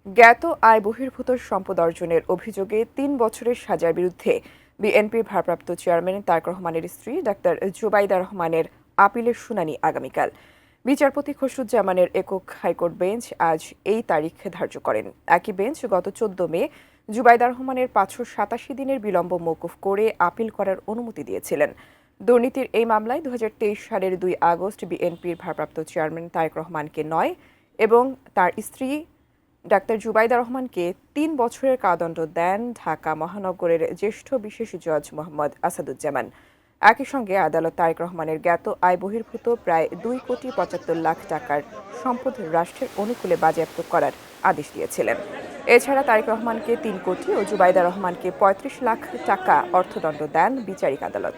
জ্ঞাত আয় বহির্ভূত সম্পদ অর্জনের অভিযোগে ৩ বছরের সাজার বিরুদ্ধে বিএনপির ভারপ্রাপ্ত চেয়ারম্যান তারেক রহমানের স্ত্রী ডাক্তার জুবাইদা রহমানের আপিলের শুনানি আগামীকাল। বিচারপতি খসরুজ্জামানের একক হাইকোর্ট বেঞ্চ আজ এই তারিখ ধার্য করেন। একই বেঞ্চ গত ১৪ মে জুবাইদা রহমানের ৫৮৭ দিনের বিলম্ব মওকুফ করে আপিল করার অনুমতি দিয়েছিলেন। দুর্নীতির এই মামলায় ২০২৩ সালের ২ আগস্ট বিএনপির ভারপ্রাপ্ত চেয়ারম্যান তারেক রহমানকে ৯ এবং তার স্ত্রী ডাক্তার জুবাইদা রহমানকে ৩ বছরের কারাদণ্ড দেন ঢাকা মহানগরের জ্যেষ্ঠ বিশেষ জজ মোহাম্মদ আসাদুজ্জামান। একই সঙ্গে আদালত তারেক রহমানের জ্ঞাত আয় বহির্ভূত প্রায় ২,৭৫,০০,০০০ টাকার সম্পদ রাষ্ট্রের অনুকূলে বাজেয়াপ্ত করার আদেশ দিয়েছিলেন। এছাড়া তারেক রহমানকে ৩ কোটি ও জুবাইদা রহমানকে ৩৫ লাখ টাকা অর্থদণ্ড দেন বিচারিক আদালত।